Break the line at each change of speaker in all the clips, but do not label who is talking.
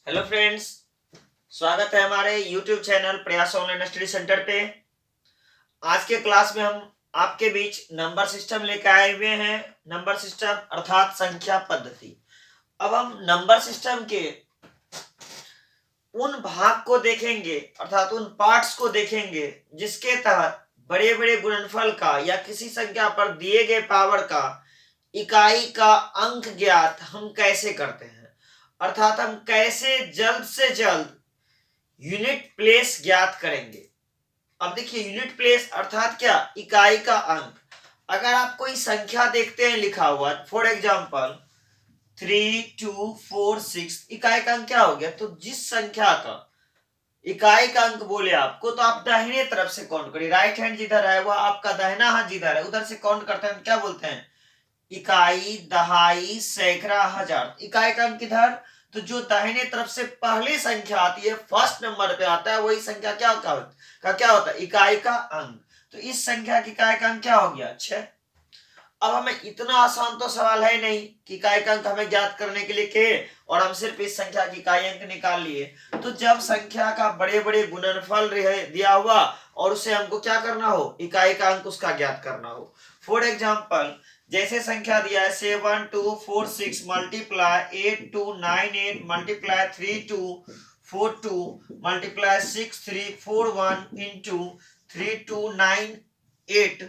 Hello friends, स्वागत है हमारे YouTube चैनल प्रयास ऑनलाइन स्टडी सेंटर पे। आज के क्लास में हम आपके बीच नंबर सिस्टम लेकर आए हुए हैं। नंबर सिस्टम अर्थात संख्या पद्धति। अब हम नंबर सिस्टम के उन भाग को देखेंगे अर्थात उन पार्ट्स को देखेंगे जिसके तहत बड़े बड़े गुणनफल का या किसी संख्या पर दिए गए पावर का इकाई का अंक ज्ञात हम कैसे करते हैं, अर्थात हम कैसे जल्द से जल्द यूनिट प्लेस ज्ञात करेंगे। अब देखिए, यूनिट प्लेस अर्थात क्या, इकाई का अंक। अगर आप कोई संख्या देखते हैं लिखा हुआ, फॉर एग्जाम्पल 3246, इकाई का अंक क्या हो गया? तो जिस संख्या का इकाई का अंक बोले आपको, तो आप दाहिने तरफ से काउंट करिए। राइट हैंड जिधर है वह आपका दाहिना हाथ जिधर है उधर से काउंट करते हैं, क्या बोलते हैं? इकाई, दहाई, सैकड़ा, हजार। इकाई का अंक किधर? तो जो दाहिने तरफ से पहली संख्या आती है, फर्स्ट नंबर पे आता है, वही संख्या क्या होता है? इकाई का अंक। तो इस संख्या की इकाई का अंक क्या हो गया? 6। अब हमें इतना आसान तो सवाल है नहीं कि इकाई का अंक हमें ज्ञात करने के लिए के और हम सिर्फ इस संख्या की इकाई अंक निकाल लिए। तो जब संख्या का बड़े बड़े गुणनफल दिया हुआ और उसे हमको क्या करना हो, इकाई का अंक उसका ज्ञात करना हो। फॉर एग्जाम्पल, जैसे संख्या दिया है 7246 मल्टीप्लाई 8298 मल्टीप्लाई 3242 मल्टीप्लाई 6341 इंटू 3298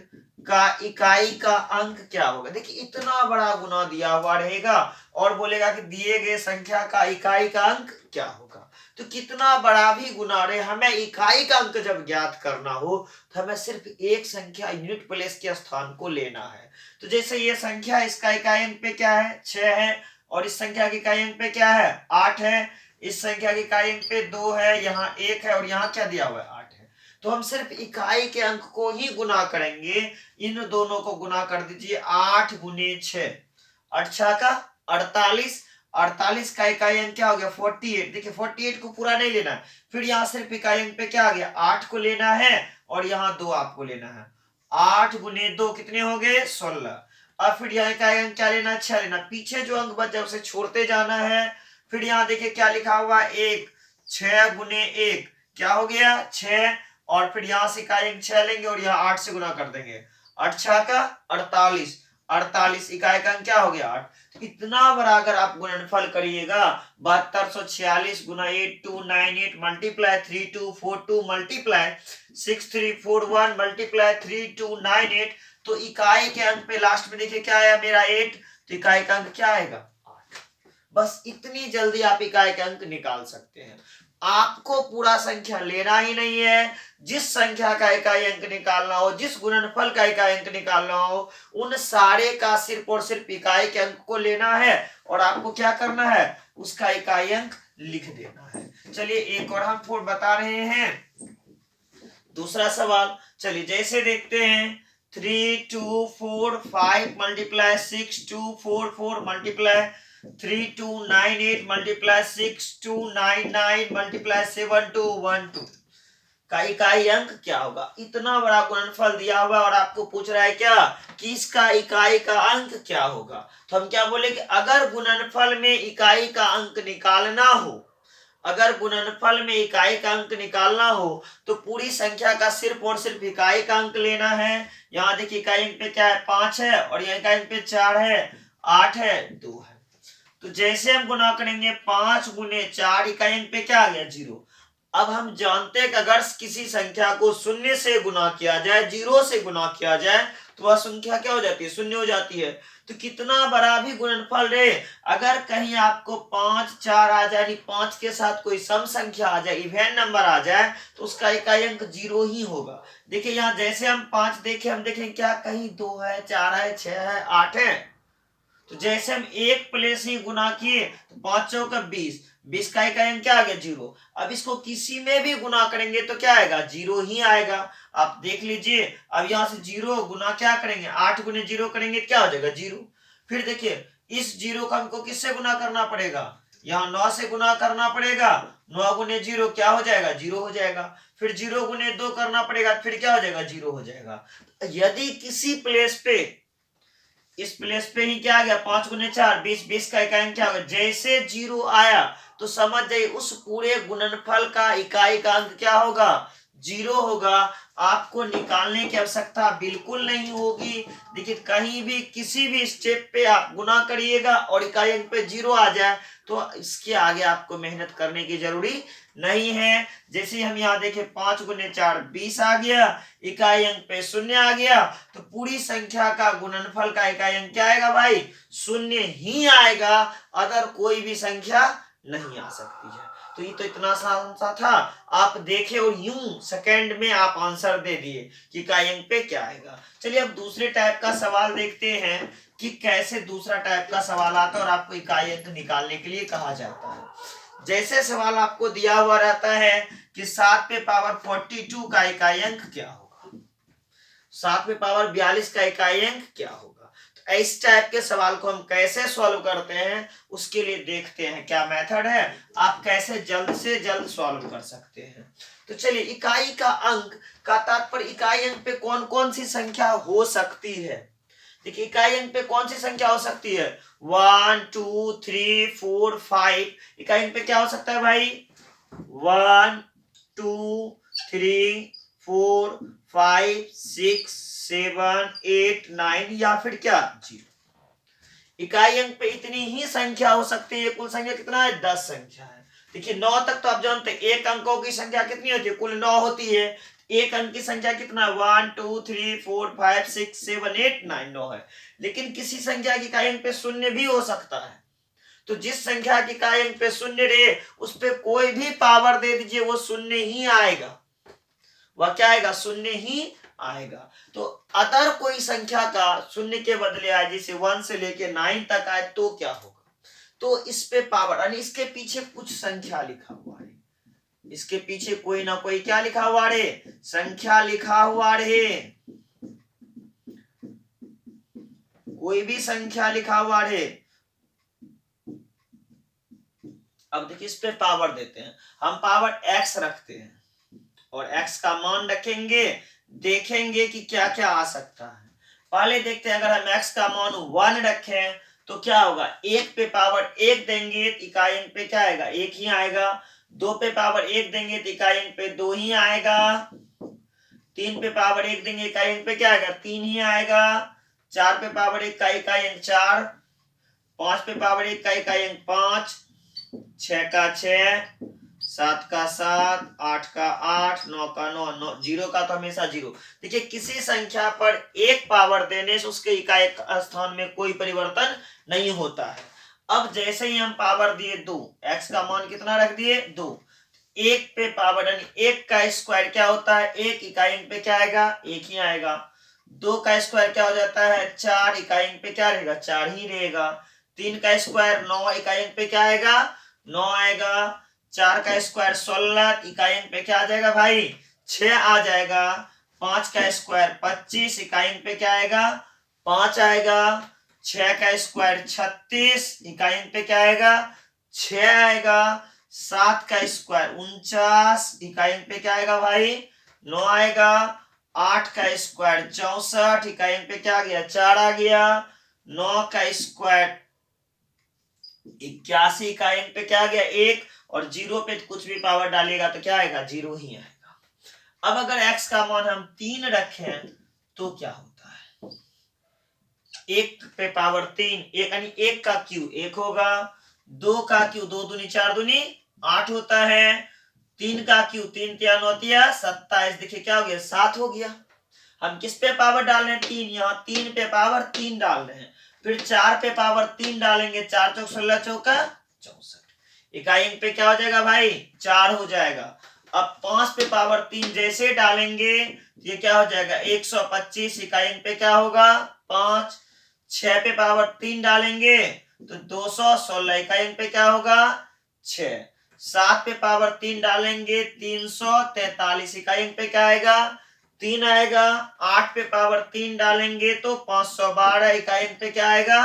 का इकाई का अंक क्या होगा? देखिए, इतना बड़ा गुना दिया हुआ रहेगा और बोलेगा कि दिए गए संख्या का इकाई का अंक क्या होगा। तो कितना बड़ा भी गुना रहे, हमें इकाई का अंक जब ज्ञात करना हो तो हमें सिर्फ एक संख्या यूनिट प्लेस के स्थान को लेना है। तो जैसे ये संख्या, इसका इकाई अंक पे क्या है? 6 है। और इस संख्या की इकाई अंक पे क्या है? 8 है। इस संख्या की इकाई अंक पे 2 है, यहाँ 1 है और यहाँ क्या दिया हुआ है? 8 है। तो हम सिर्फ इकाई के अंक को ही गुना करेंगे। इन दोनों को गुना कर दीजिए, 8 गुने 6, 8 का 48। 48 का इकाई अंक क्या हो गया? 48। देखिए, 48 को पूरा नहीं लेना है, फिर यहाँ सिर्फ इकाई अंक पे क्या आ गया? 8 को लेना है और यहाँ 2 आपको लेना है। 8 गुने 2 कितने हो गए? 16। अब फिर यहाँ इकाई अंक क्या लेना है? 6 लेना। पीछे जो अंक बचा उसे छोड़ते जाना है। फिर यहाँ देखिए क्या लिखा हुआ है? 1। 6 गुने 1 क्या हो गया? 6। और फिर यहाँ से इकाई अंक 6 लेंगे और यहाँ 8 से गुना कर देंगे। 8 का 48। 48 इकाई का अंक क्या हो गया? 8। तो इतना बड़ा अगर आप गुणनफल करिएगा, 7246 गुना 8298 मल्टीप्लाई 3242 मल्टीप्लाई 6341 मल्टीप्लाई 3298, तो इकाई के अंक पे लास्ट में देखिए क्या आया मेरा? 8। तो इकाई का अंक क्या आएगा? 8। बस इतनी जल्दी आप इकाई का अंक निकाल सकते हैं। आपको पूरा संख्या लेना ही नहीं है। जिस संख्या का इकाई अंक निकालना हो, जिस गुणनफल का इकाई अंक निकालना हो, उन सारे का सिर्फ और सिर्फ इकाई के अंक को लेना है और आपको क्या करना है? उसका इकाई अंक लिख देना है। चलिए एक और हम फोर बता रहे हैं, दूसरा सवाल। चलिए जैसे देखते हैं, 3245 मल्टीप्लाई 6244 मल्टीप्लाई 3298 मल्टीप्लाई 6299 मल्टीप्लाई 7212 का इकाई अंक क्या होगा? इतना बड़ा गुणनफल दिया हुआ और आपको पूछ रहा है क्या कि इसका इकाई का अंक क्या होगा। तो हम क्या बोले कि अगर गुणनफल में इकाई का अंक निकालना हो, अगर गुणनफल में इकाई का अंक निकालना हो तो पूरी संख्या का सिर्फ और सिर्फ इकाई का अंक लेना है। यहाँ देखिए इकाई अंक पे क्या है? 5 है और यहाँ इकाई अंक पे 4 है, 8 है, 2 है। तो जैसे हम गुना करेंगे 5 गुने 4, इकाई अंक पे क्या आ गया? 0। अब हम जानते हैं कि अगर किसी संख्या को शून्य से गुना किया जाए, 0 से गुना किया जाए, तो वह संख्या क्या हो जाती है? शून्य हो जाती है। तो कितना बड़ा भी गुणनफल रहे, अगर कहीं आपको 5 4 आ जाए, 5 के साथ कोई सम संख्या आ जाए, इवेन नंबर आ जाए, तो उसका इकाई अंक 0 ही होगा। देखिए यहाँ जैसे हम 5 देखे, हम देखें क्या कहीं 2 है, 4 है, 6 है, 8 है। तो जैसे हम एक प्लेस ही गुना किए तो 5 चौका 20, 20 का इकाई अंक क्या आ गया? 0। अब इसको किसी में भी गुना करेंगे तो क्या आएगा? 0 ही आएगा। आप देख लीजिए, अब यहाँ से 0 गुना क्या करेंगे? 8 गुने 0 करेंगे क्या हो जाएगा? 0। फिर देखिए इस 0 का हमको किससे गुना करना पड़ेगा? यहाँ 9 से गुना करना पड़ेगा। 9 गुने 0 क्या हो जाएगा? 0 हो जाएगा। फिर 0 गुने 2 करना पड़ेगा, फिर क्या हो जाएगा? 0 हो जाएगा। यदि किसी प्लेस पे इस प्लेस पे ही क्या आ गया 5 गुने 4 20, 20 का इकाई अंक क्या होगा, जैसे 0 आया तो समझ जाइए उस पूरे गुणनफल का इकाई का अंक क्या होगा, 0 होगा। आपको निकालने की आवश्यकता बिल्कुल नहीं होगी। देखिए कहीं भी किसी भी स्टेप पे आप गुना करिएगा और इकाई अंक पे 0 आ जाए तो इसके आगे आपको मेहनत करने की जरूरी नहीं है। जैसे हम यहाँ देखें 5 गुने 4 20 आ गया, इकाई अंक पे 0 आ गया, तो पूरी संख्या का गुणनफल का इकाई अंक क्या आएगा भाई, 0 ही आएगा, अदर कोई भी संख्या नहीं आ सकती है। तो ये तो इतना आसान सा था, आप देखे और यूं सेकंड में आप आंसर दे दिए कि इकाई अंक पे क्या आएगा। चलिए अब दूसरे टाइप का सवाल देखते हैं कि कैसे दूसरा टाइप का सवाल आता है और आपको इकाई अंक निकालने के लिए कहा जाता है। जैसे सवाल आपको दिया हुआ रहता है कि 7 पे पावर 42 का इकाई अंक क्या होगा, 7 पे पावर 42 का इकाई अंक क्या होगा। तो इस टाइप के सवाल को हम कैसे सॉल्व करते हैं उसके लिए देखते हैं क्या मेथड है, आप कैसे जल्द से जल्द सॉल्व कर सकते हैं। तो चलिए इकाई का अंक का तात्पर्य इकाई अंक पे कौन कौन सी संख्या हो सकती है। देखिए इकाई अंक पे कौन सी संख्या हो सकती है, 1 2 3 4 5। इकाई अंक पे क्या हो सकता है भाई, 1 2 3 4 5 6 7 8 9 या फिर क्या 0। इकाई अंक पे इतनी ही संख्या हो सकती है। कुल संख्या कितना है, 10 संख्या है। देखिए 9 तक तो आप जानते हैं एक अंकों की संख्या कितनी होती है, कुल 9 होती है। एक अंक की संख्या कितना, 1 2 3 4 5 6 7 8 9 9 है। लेकिन किसी संख्या की इकाई अंक पे शून्य भी हो सकता है। तो जिस संख्या की इकाई अंक पे शून्य रहे उस पे कोई भी पावर दे दीजिए वो शून्य ही आएगा, वह क्या आएगा, शून्य ही आएगा। तो अदर कोई संख्या का शून्य के बदले आए, जैसे 1 से लेके 9 तक आए तो क्या होगा, तो इस पे पावर यानी इसके पीछे कुछ संख्या लिखा हुआ है, इसके पीछे कोई ना कोई क्या लिखा हुआ रे, संख्या लिखा हुआ रे, कोई भी संख्या लिखा हुआ रे। अब देखिए इस पे पावर देते हैं, हम पावर x रखते हैं और x का मान रखेंगे, देखेंगे कि क्या क्या आ सकता है। पहले देखते हैं, अगर हम x का मान 1 रखें तो क्या होगा, 1 पे पावर 1 देंगे तो इकाई अंक पे क्या आएगा, 1 ही आएगा। 2 पे पावर 1 देंगे तो इकाई अंक पे 2 ही आएगा। 3 पे पावर 1 देंगे इकाई अंक पे क्या आएगा, 3 ही आएगा। 4 पे पावर 1 का इकाई अंक 4, 5 पे पावर 1 का इकाई अंक 5, 6 का 6, 7 का 7, 8 का 8, 9 का 9, 0 का तो हमेशा 0। देखिए किसी संख्या पर एक पावर देने से उसके इकाई स्थान में कोई परिवर्तन नहीं होता है। अब जैसे ही हम पावर दिए 2, x का मान कितना रख दिए 2, 1 पे पावर यानी 1 का स्क्वायर क्या होता है, 1 इकाई अंक पे क्या आएगा, 1 ही आएगा। 2 का स्क्वायर क्या हो जाता है 4, इकाई अंक पे क्या रहेगा, 4 ही रहेगा। 3 का स्क्वायर 9, इकाई अंक पे क्या आएगा, 9 आएगा। 4 का स्क्वायर 16, इकाई अंक पे क्या आ जाएगा भाई, 6 आ जाएगा। 5 का स्क्वायर 25, इकाई अंक पे क्या आएगा, 5 आएगा। 6 का स्क्वायर 36, इकाई अंक पे क्या आएगा, 6 आएगा। 7 का स्क्वायर 49, इकाई अंक पे क्या आएगा भाई, 9 आएगा। 8 का स्क्वायर 64, इकाई अंक पे क्या आ गया, 4 आ गया। 9 का स्क्वायर 81, इकाई अंक पे क्या आ गया 1, और 0 पे कुछ भी पावर डालिएगा तो क्या आएगा, 0 ही आएगा। अब अगर x का मान हम 3 रखें तो क्या होता है, 1 पे पावर 3, एक यानी 1 का क्यू 1 होगा। 2 का क्यू 2 दूनी 4 दूनी 8 होता है। 3 का क्यू 3 तिया 9 तिया 27, देखिए क्या हो गया, 7 हो गया। हम किस पे पावर डाल रहे हैं, 3, यहाँ 3 पे पावर 3 डाल रहे हैं। फिर 4 पे पावर 3 डालेंगे, 4 चौक 16 चौका 64, इकाई अंक पे क्या हो जाएगा भाई, 4 हो जाएगा। अब 5 पे पावर 3 जैसे डालेंगे ये क्या हो जाएगा 125, इकाई अंक पे क्या होगा 5। 6 पे पावर 3 डालेंगे तो 216, इकाई अंक पे क्या होगा 6। 7 पे पावर 3 डालेंगे 343, इकाई अंक पे क्या आएगा 3 आएगा। 8 पे पावर 3 डालेंगे तो 512, इकाई अंक पे क्या आएगा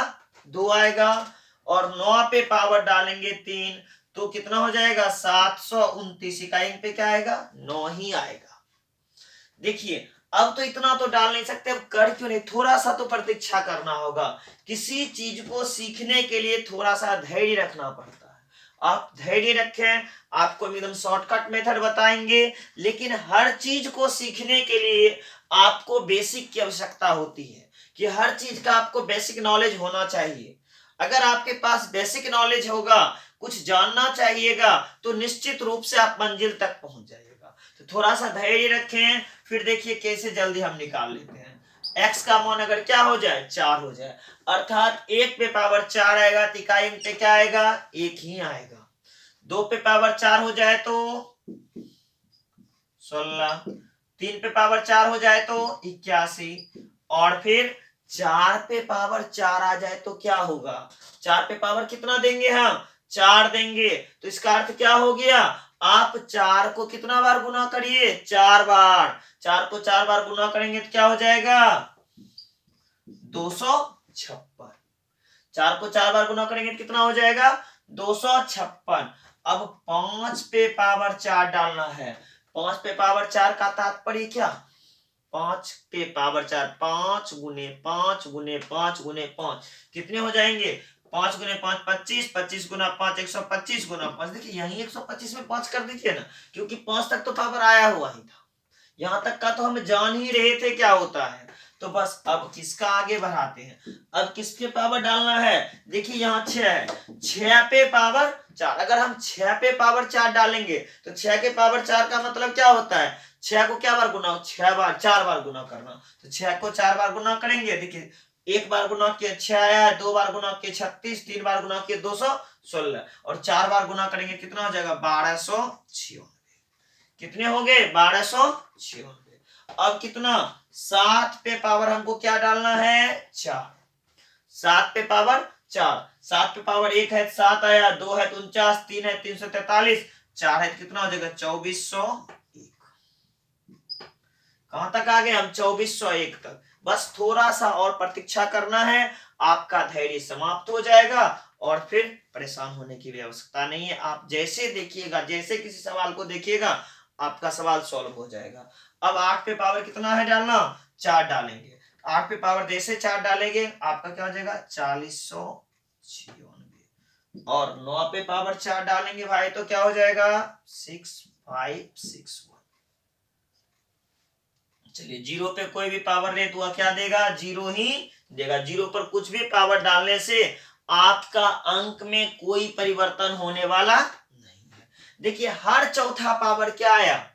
2 आएगा। और 9 पे पावर डालेंगे 3 तो कितना हो जाएगा 729, इकाई अंक पे क्या आएगा 9 ही आएगा। देखिए अब तो इतना तो डाल नहीं सकते, अब कर क्यों नहीं, थोड़ा सा तो प्रतीक्षा करना होगा। किसी चीज को सीखने के लिए थोड़ा सा धैर्य रखना पड़ता है। आप धैर्य रखें, आपको हम एकदम शॉर्टकट मेथड बताएंगे, लेकिन हर चीज को सीखने के लिए आपको बेसिक की आवश्यकता होती है, कि हर चीज का आपको बेसिक नॉलेज होना चाहिए। अगर आपके पास बेसिक नॉलेज होगा, कुछ जानना चाहिएगा, तो निश्चित रूप से आप मंजिल तक पहुंच जाइएगा। तो थोड़ा सा धैर्य रखें, फिर देखिए कैसे जल्दी हम निकाल लेते हैं। x का मान अगर क्या हो जाए, 4 हो जाए, अर्थात 1 पे पावर 4 आएगा तो इकाई अंक पे क्या आएगा, 1 ही आएगा। 2 पे पावर 4 हो जाए तो 16, 3 पे पावर 4 हो जाए तो 81, और फिर 4 पे पावर 4 आ जाए तो क्या होगा, 4 पे पावर कितना देंगे हम, 4 देंगे, तो इसका अर्थ क्या हो गया, आप 4 को कितना बार गुना करिए, 4 बार, 4 को 4 बार गुना करेंगे तो क्या हो जाएगा, 256। 4 को 4 बार गुना करेंगे तो कितना हो जाएगा, 256। अब 5 पे पावर 4 डालना है। 5 पे पावर 4 का तात्पर्य क्या, 5 पे पावर 4, 5 गुने 5 गुने 5 गुने 5 कितने हो जाएंगे, 5 गुने 5 25, 25 गुना 5 125 गुना 5। देखिए यही 125 में 5 कर दीजिए ना, क्योंकि 5 तक तो पावर आया हुआ ही था, यहां तक का तो हम जान ही रहे थे क्या होता है। तो बस अब किसका आगे बढ़ाते हैं, अब किसके पावर डालना है, देखिए यहाँ 6 है, 6 पे पावर 4, अगर हम 6 पे पावर 4 डालेंगे तो 6 के पावर 4 का मतलब क्या होता है, 6 को क्या बार गुना, 6 बार, 4 बार गुना करना, तो 6 को 4 बार गुना करेंगे, देखिए 1 बार गुना किया 6 आया, 2 बार गुना किया 36, 3 बार गुना किया 216, और 4 बार गुना करेंगे कितना हो जाएगा, 1296। कितने हो गए, 1296। अब कितना, 7 पे पावर हमको क्या डालना है, 4, 7 पे पावर 4, 7 पे पावर 1 है 7 आया, 2 है 49, 3 है 343, 4 है कितना हो जाएगा, 2401। कहां तक आ गए हम, 2401 तक। बस थोड़ा सा और प्रतीक्षा करना है, आपका धैर्य समाप्त हो जाएगा, और फिर परेशान होने की भी आवश्यकता नहीं है। आप जैसे देखिएगा, जैसे किसी सवाल को देखिएगा, आपका सवाल सॉल्व हो जाएगा। अब 8 पे पावर कितना है डालना, 4 डालेंगे, 8 पे पावर जैसे 4 डालेंगे आपका क्या हो जाएगा, 4096, और 9 पे पावर 4 डालेंगे भाई तो क्या हो जाएगा, 6561। चलिए, जीरो पे कोई भी पावर ले तो वह क्या देगा, जीरो ही देगा। जीरो पर कुछ भी पावर डालने से आपका अंक में कोई परिवर्तन होने वाला नहीं है। देखिए हर चौथा पावर क्या आया,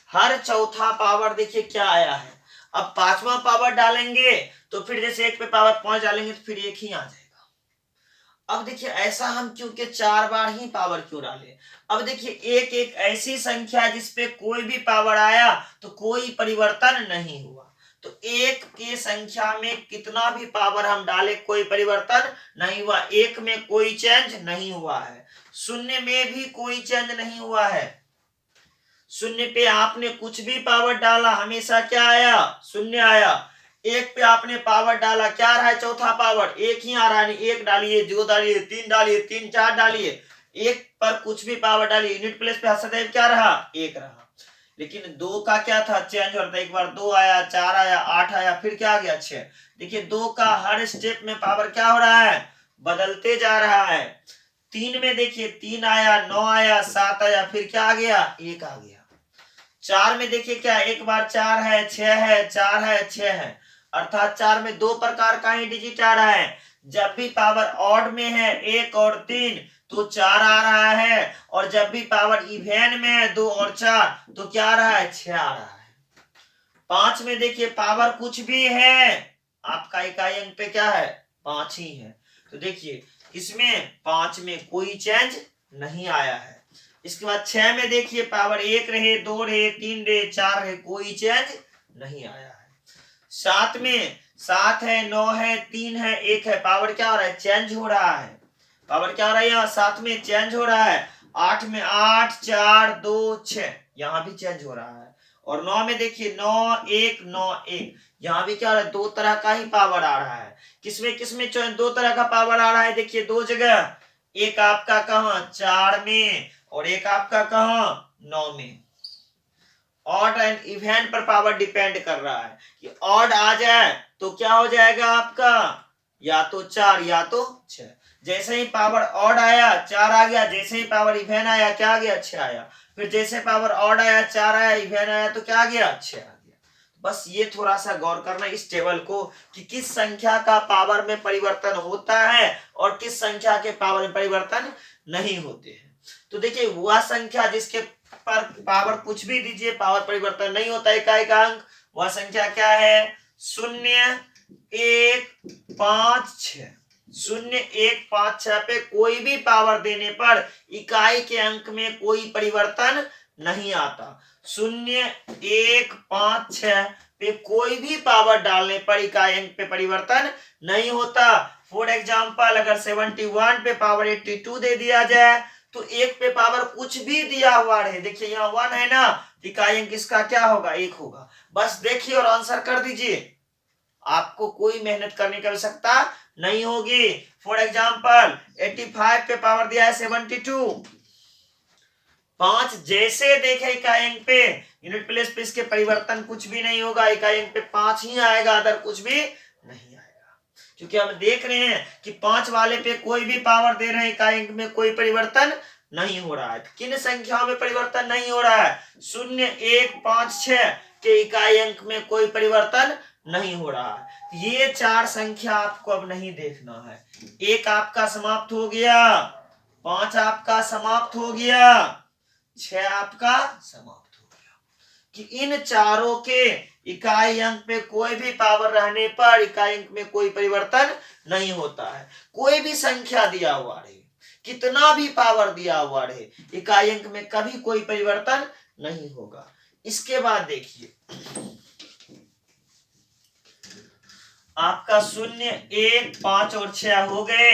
हर चौथा पावर देखिए क्या आया है। अब पांचवा पावर डालेंगे तो फिर जैसे 1 पे पावर 5 डालेंगे तो फिर 1 ही आ जाएगा। अब देखिए ऐसा हम क्योंकि 4 बार ही पावर क्यों डाले। अब देखिए एक एक ऐसी संख्या जिसपे कोई भी पावर आया तो कोई परिवर्तन नहीं हुआ, तो एक के संख्या में कितना भी पावर हम डाले कोई परिवर्तन नहीं हुआ। एक में कोई चेंज नहीं हुआ है, शून्य में भी कोई चेंज नहीं हुआ है। शून्य पे आपने कुछ भी पावर डाला हमेशा क्या आया, शून्य आया। एक पे आपने पावर डाला क्या रहा है, चौथा पावर एक ही आ रहा है, एक डालिए, दो डालिए, तीन डालिए, तीन चार डालिए, एक पर कुछ भी पावर डालिए, यूनिट प्लेस पे सदैव क्या रहा, एक रहा। लेकिन दो का क्या था, चेंज हो रहा था, एक बार दो आया, चार आया, आठ आया, फिर क्या आ गया, 6। देखिए दो का हर स्टेप में पावर क्या हो रहा है, बदलते जा रहा है। तीन में देखिए 3 आया, 9 आया, 7 आया, फिर क्या आ गया, 1 आ गया। 4 में देखिए क्या, एक बार 4 है, 6 है, 4 है, 6 है, अर्थात 4 में 2 प्रकार का ही डिजिट आ रहा है। जब भी पावर ऑड में है 1 और 3 तो 4 आ रहा है, और जब भी पावर इवेन में है 2 और 4 तो क्या आ रहा है, 6 आ रहा है। 5 में देखिए पावर कुछ भी है, आपका इकाई अंक पे क्या है, 5 ही है। तो देखिए इसमें 5 में कोई चेंज नहीं आया है। इसके बाद 6 में देखिए पावर 1 रहे, 2 रहे, 3 रहे, 4 रहे, कोई चेंज नहीं आया है। 7 में 7 है, 9 है, 3 है, 1 है, पावर क्या हो रहा है, चेंज हो रहा है। पावर क्या हो रहा है, यहाँ 7 में चेंज हो रहा है। 8 में 8 4 2 6, यहाँ भी चेंज हो रहा है। और 9 में देखिए 9 1 9 1, यहाँ भी क्या हो रहा है, दो तरह का ही पावर आ रहा है। किसमें किसमें दो तरह का पावर आ रहा है, देखिए दो जगह, एक आपका कहां 4 में और एक आपका कहां 9 में। ऑड एंड इवन पर पावर डिपेंड कर रहा है कि ऑड आ जाए तो क्या हो जाएगा आपका, या तो 4 या तो 6। जैसे ही पावर ऑड आया 4 आ गया, जैसे ही पावर इवन आया क्या आ गया, 6 आया। फिर जैसे पावर ऑड आया 4 आया, इवन आया तो क्या आ गया, 6 आ गया। बस ये थोड़ा सा गौर करना इस टेबल को कि किस संख्या का पावर में परिवर्तन होता है और किस संख्या के पावर में परिवर्तन नहीं होते हैं। तो देखिए वह संख्या जिसके पर पावर कुछ भी दीजिए पावर परिवर्तन नहीं होता इकाई का अंक, वह संख्या क्या है, 0 1 5 6। 0 1 5 6 पे कोई भी पावर देने पर इकाई के अंक में कोई परिवर्तन नहीं आता। 0 1 5 6 पे कोई भी पावर डालने पर इकाई अंक पे परिवर्तन नहीं होता। फॉर एग्जांपल अगर 71 पे पावर 82 दे दिया जाए तो 1 पे पावर कुछ भी दिया हुआ रहे, देखिए यहाँ 1 है ना, इकाई अंक इसका क्या होगा, 1 होगा। बस देखिए और आंसर कर दीजिए, आपको कोई मेहनत करने की आवश्यकता नहीं होगी। फॉर एग्जांपल 85 पे पावर दिया है 72, 5 जैसे देखे इकाई अंक पे यूनिट प्लेस पे इसके परिवर्तन कुछ भी नहीं होगा, इकाई अंक पे 5 ही आएगा, अदर कुछ भी नहीं आएगा। क्योंकि हम देख रहे हैं कि 5 वाले पे कोई भी पावर दे रहे हैं, इकाई अंक में कोई परिवर्तन नहीं हो रहा है। किन संख्याओं में परिवर्तन नहीं हो रहा है, 0 1 5 6 के इकाई अंक में कोई परिवर्तन नहीं हो रहा है। ये 4 संख्या आपको अब नहीं देखना है। 1 आपका समाप्त हो गया, 5 आपका समाप्त हो गया, 6 आपका समाप्त हो गया। कि इन चारों के इकाई अंक पे कोई भी पावर रहने पर इकाई अंक में कोई परिवर्तन नहीं होता है। कोई भी संख्या दिया हुआ रहे, कितना भी पावर दिया हुआ रहे, इकाई अंक में कभी कोई परिवर्तन नहीं होगा। इसके बाद देखिए आपका 0 1 5 और 6 हो गए।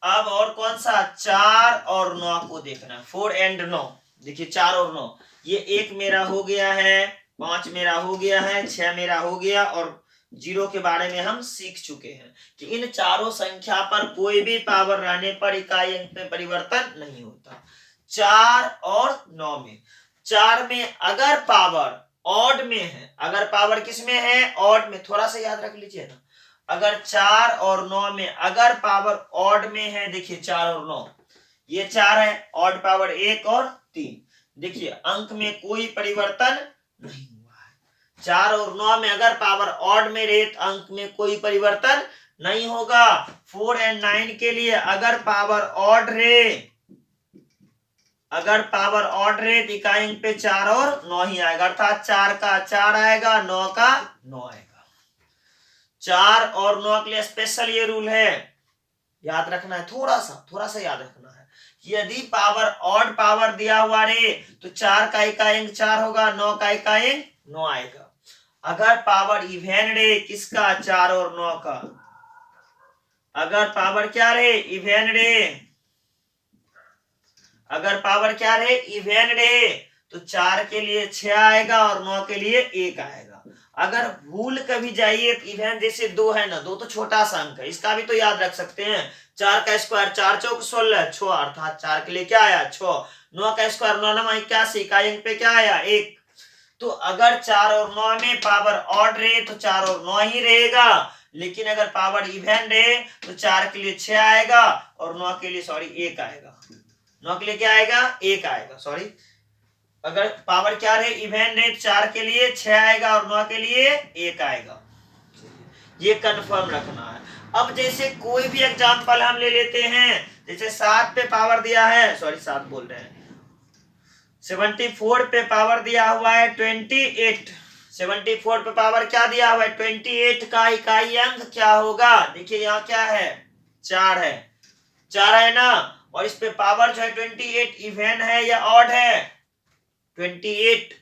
अब और कौन सा, 4 और 9 को देखना है, 4 एंड 9। देखिए 4 और 9, ये 1 मेरा हो गया है, 5 मेरा हो गया है, 6 मेरा हो गया, और 0 के बारे में हम सीख चुके हैं कि इन चारों संख्या पर कोई भी पावर रहने पर इकाई अंक में परिवर्तन नहीं होता। 4 और 9 में, 4 में अगर पावर ऑड में है, अगर पावर किस में है, ऑड में, थोड़ा सा याद रख लीजिए ना, अगर 4 और 9 में अगर पावर ऑड में है, देखिए 4 और 9, ये 4 है, ऑड पावर 1 और 3, देखिए अंक में कोई परिवर्तन नहीं हुआ है। 4 और 9 में अगर पावर ऑड में रहे तो अंक में कोई परिवर्तन नहीं होगा। 4 एंड 9 के लिए अगर पावर ऑड रहे, अगर पावर ऑड रहे तो इकाई अंक पे 4 और 9 ही आएगा, अर्थात 4 का 4 आएगा, 9 का 9 आएगा। 4 और 9 के लिए स्पेशल ये रूल है, याद रखना है, थोड़ा सा याद रखना है कि यदि पावर ऑड पावर दिया हुआ रहे तो 4 का इकाई अंक 4 होगा, 9 का इकाई अंक 9 आएगा। अगर पावर इवन रहे, किसका, 4 और 9 का, अगर पावर क्या रहे, इवन रहे, अगर पावर क्या रहे, इवन रहे, तो 4 के लिए 6 आएगा और 9 के लिए 1 आएगा। अगर भूल कभी जाइए तो इवन जैसे 2 है ना, 2 तो छोटा सा अंक है, इसका भी तो याद रख सकते हैं। 4 का स्क्वायर 4 चौक 16, 6, अर्थात 4 के लिए क्या आया, 6। 9 का स्क्वायर 9 9 81, इकाई अंक पे क्या आया, 1। तो अगर 4 और 9 में पावर ऑड रहे तो 4 और 9 ही रहेगा, लेकिन अगर पावर इवन रहे तो 4 के लिए 6 आएगा और 9 के लिए 1 आएगा। 9 के लिए क्या आएगा, 1 आएगा, सॉरी। अगर पावर क्या रहे, इवन रहे, 4 के लिए 6 आएगा और 9 के लिए 1 आएगा। ये कंफर्म रखना है। अब जैसे कोई भी एग्जांपल हम ले लेते हैं, जैसे 7 पे पावर दिया है, सॉरी 7 बोल रहे हैं, 74 पे पावर दिया हुआ है 28। 74 पे पावर क्या दिया हुआ है, 28 का इकाई अंक क्या होगा, देखिए यहाँ क्या है, 4 है, 4 है ना, और इस पे पावर जो है 28 इवन है या ऑड है, 28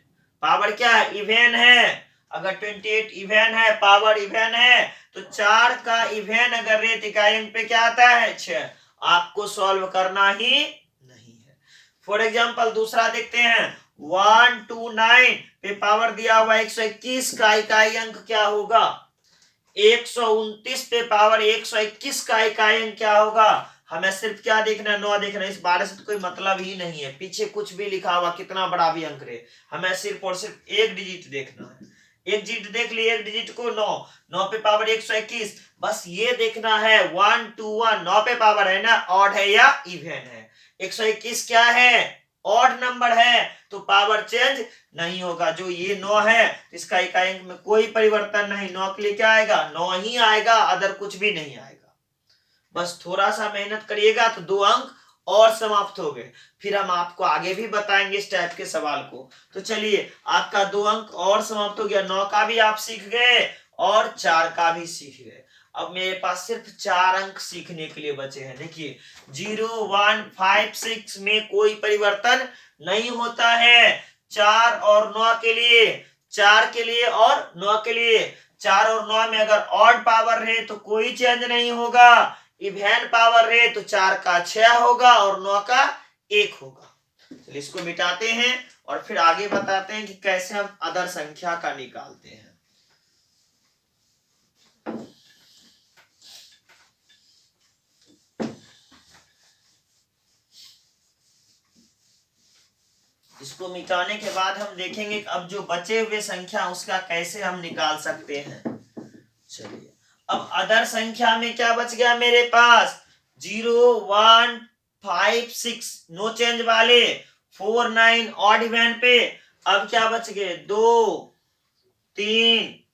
पावर क्या है, इवन है। अगर 28 इवन है, पावर इवन है, तो 4 का इवन अगर रेत इकाई अंक पे क्या आता है, 6। आपको सॉल्व करना ही नहीं है। फॉर एग्जांपल दूसरा देखते हैं, 129 पे पावर दिया हुआ 121 का इकाई अंक क्या होगा, 129 पे पावर 121 का इकाई अंक क्या होगा, हमें सिर्फ क्या देखना है, 9 देखना है। इस 12 से तो कोई मतलब ही नहीं है, पीछे कुछ भी लिखा हुआ कितना बड़ा भी अंक रहे, हमें सिर्फ और सिर्फ एक डिजिट देखना है। एक डिजिट देख लिए, एक डिजिट को 9, 9 पे पावर 121, बस ये देखना है 1 2 1, 9 पे पावर है ना, ऑड है या इवन है। 121 क्या है, ऑड नंबर है, तो पावर चेंज नहीं होगा। जो ये 9 है इसका इकाई अंक में कोई परिवर्तन नहीं, 9 के लिए क्या आएगा, 9 ही आएगा, अदर कुछ भी नहीं आएगा। बस थोड़ा सा मेहनत करिएगा तो 2 अंक और समाप्त हो गए। फिर हम आपको आगे भी बताएंगे इस टाइप के सवाल को। तो चलिए, आपका 2 अंक और समाप्त हो गया, 9 का भी आप सीख गए और 4 का भी सीख गए। अब मेरे पास सिर्फ 4 अंक सीखने के लिए बचे हैं। देखिए 0 1 5 6 में कोई परिवर्तन नहीं होता है। 4 और 9 के लिए, 4 के लिए और 9 के लिए, 4 और 9 में अगर ऑड पावर रहे तो कोई चेंज नहीं होगा, इवन पावर रहे तो 4 का 6 होगा और 9 का 1 होगा। चलिए इसको मिटाते हैं और फिर आगे बताते हैं कि कैसे हम अदर संख्या का निकालते हैं। इसको मिटाने के बाद हम देखेंगे कि अब जो बचे हुए संख्या उसका कैसे हम निकाल सकते हैं। चलिए, अब अदर संख्या में क्या बच गया मेरे पास, 0 1 5 6 नो चेंज वाले, 4 9 ऑड इवन पे। अब क्या बच गए, 2 3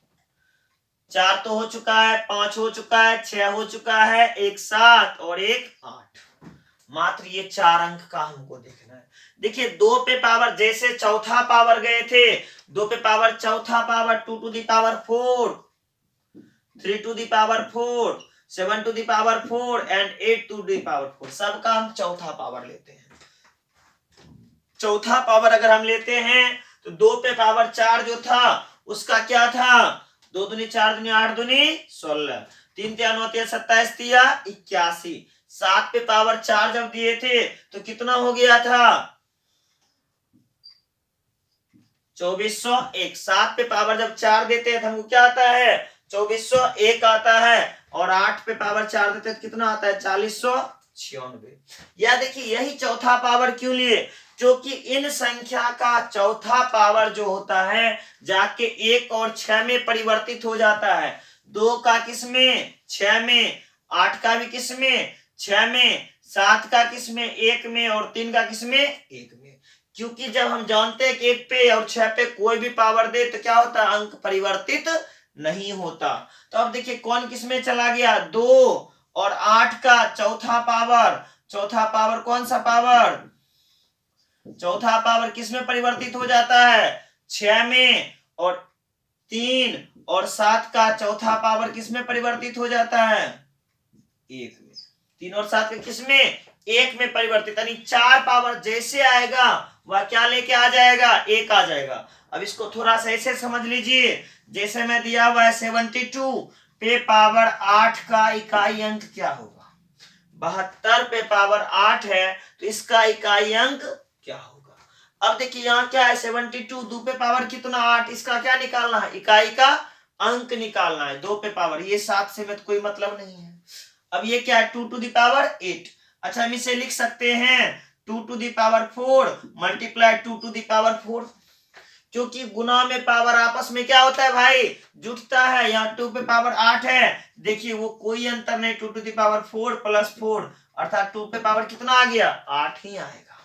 4 तो हो चुका है, 5 हो चुका है, 6 हो चुका है, एक 7 और एक 8। मात्र ये 4 अंक का हमको देखना है। देखिए 2 पे पावर जैसे चौथा पावर गए थे, 2 पे पावर चौथा power 2 to the power 4, 3 to the power 4, 7 to the power 4 and 8 to the power 4, सबका हम चौथा पावर लेते हैं। चौथा पावर अगर हम लेते हैं तो 2 पे पावर 4 जो था उसका क्या था, 2 दूनी 4 दूनी 8 दूनी 16, 3 3 9 3 27 3 81। 7 पे पावर 4 जब दिए थे तो कितना हो गया था, 2401। 7 पे पावर जब 4 देते हैं तो हमको क्या आता है, 2401 आता है, और 8 पे पावर 4 देते हैं तो कितना आता है, 4096। या देखिए यही चौथा पावर क्यों लिए, क्योंकि इन संख्या का चौथा पावर जो होता है जाके 1 और 6 में परिवर्तित हो जाता है। 2 का किस में, 6 में, 8 का भी किस में, 6 में, 7 का किस में, 1 में, और 3 का किस में, 1 में। क्योंकि जब हम जानते हैं कि 1 पे और 6 पे कोई भी पावर दे तो क्या होता है, अंक परिवर्तित नहीं होता। तो अब देखिए कौन किस में चला गया, 2 और 8 का चौथा पावर, चौथा पावर कौन सा पावर, चौथा पावर किस में परिवर्तित हो जाता है, 6 में, और 3 और 7 का चौथा पावर किस में परिवर्तित हो जाता है, 1 में। 3 और 7 का किस में, 1 में परिवर्तित, यानी 4 पावर जैसे आएगा वह क्या लेके आ जाएगा, 1 आ जाएगा। अब इसको थोड़ा सा ऐसे समझ लीजिए, जैसे मैं दिया हुआ है 72 पे पावर 8 का इकाई अंक क्या होगा, 72 पे पावर 8 है तो इसका इकाई अंक क्या होगा। अब देखिए यहाँ क्या है, 72, 2 पे पावर कितना 8, इसका क्या निकालना है, इकाई का अंक निकालना है। 2 पे पावर, ये 7 से में तो कोई मतलब नहीं है। अब ये क्या है, 2 टू द पावर 8। अच्छा हम इसे लिख सकते हैं 2 to the power 4 multiply 2 to the power 4, क्योंकि गुना में पावर आपस में क्या होता है भाई, जुटता है। यहाँ 2 पे पावर 8 है, देखिए वो कोई अंतर नहीं, 2 टू द पावर 4 प्लस 4 अर्थात 2 पे पावर कितना आ गया, 8 ही आएगा।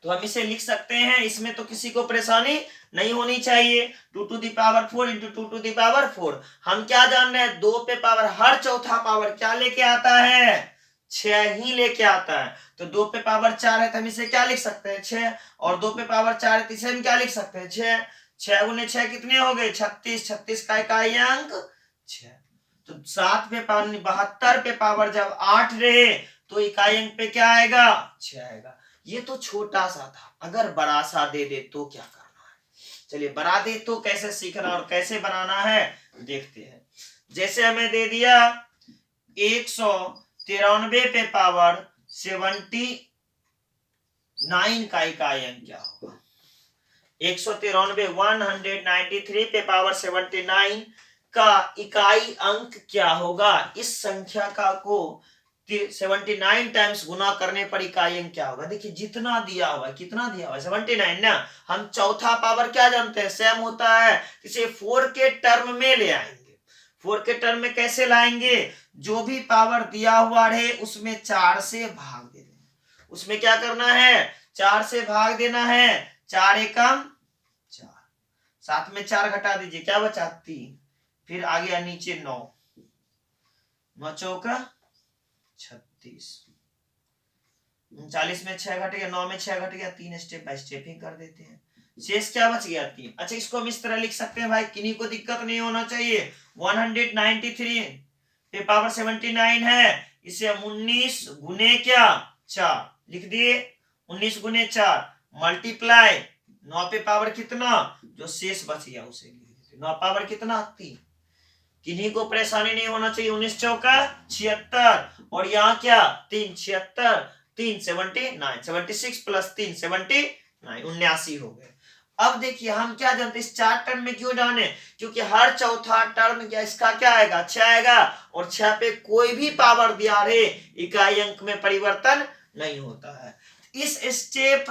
तो हम इसे लिख सकते हैं, इसमें तो किसी को परेशानी नहीं होनी चाहिए। 2 to the power 4 into 2 to the power 4। हम क्या जान रहे हैं, 2 पे पावर हर चौथा पावर क्या लेके आता है, 6 ही लेके आता है। तो 2 पे पावर 4 है तो हम इसे क्या लिख सकते हैं, 6, और 2 पे पावर 4 है तो इसे हम क्या लिख सकते हैं, 6। 6 गुने 6 कितने हो गए, 36। 36 का इकाई अंक 6। तो 7 पे पावर 72 पे पावर जब 8 रहे तो इकाई अंक पे क्या आएगा, 6 आएगा। ये तो छोटा सा था, अगर बड़ा सा दे दे तो क्या करना है। चलिए बड़ा दे तो कैसे सीखना और कैसे बनाना है देखते हैं। जैसे हमें दे दिया 193 पे पावर 79 का इकाई अंक क्या होगा, 193 193 पे पावर 79 का इकाई अंक क्या होगा। इस संख्या का को 79 टाइम्स गुना करने पर इकाई अंक क्या होगा? देखिए जितना दिया हुआ है, कितना दिया हुआ है 79 ना। हम चौथा पावर क्या जानते हैं? सेम होता है। इसे 4 के टर्म में ले आएंगे। 4 के टर्म में कैसे लाएंगे? जो भी पावर दिया हुआ है उसमें 4 से भाग दे देना। उसमें क्या करना है? 4 से भाग देना है। 4 एकम 4, साथ में 4 घटा दीजिए, क्या बचा? 3। फिर आ गया नीचे 9, 9 चौका 36, 39 में 6 घट गया, 9 में 6 घट गया, 3 स्टेप बाय स्टेप ही कर देते हैं। शेष क्या बच गया? 3। अच्छा इसको हम इस तरह लिख सकते हैं भाई, किन्हीं को दिक्कत नहीं होना चाहिए। 193 पे पावर 79 है, इसे हम 19 गुने क्या 4 लिख दिए। 19 गुने 4 मल्टीप्लाई 9 पे पावर कितना, जो शेष बच गया उसे लिख देते। 9 पावर कितना? 3। किन्हीं को परेशानी नहीं होना चाहिए। 19 चौका 76 और यहाँ क्या 3 76 3 79 76 प्लस 3 79 79 हो गए। अब देखिए हम क्या जानते हैं, इस 4 टर्म में क्यों जाने? क्योंकि हर चौथा टर्म क्या इसका क्या आएगा? 6 आएगा और 6 पे कोई भी पावर दिया रहे इकाई अंक में परिवर्तन नहीं होता है। इस स्टेप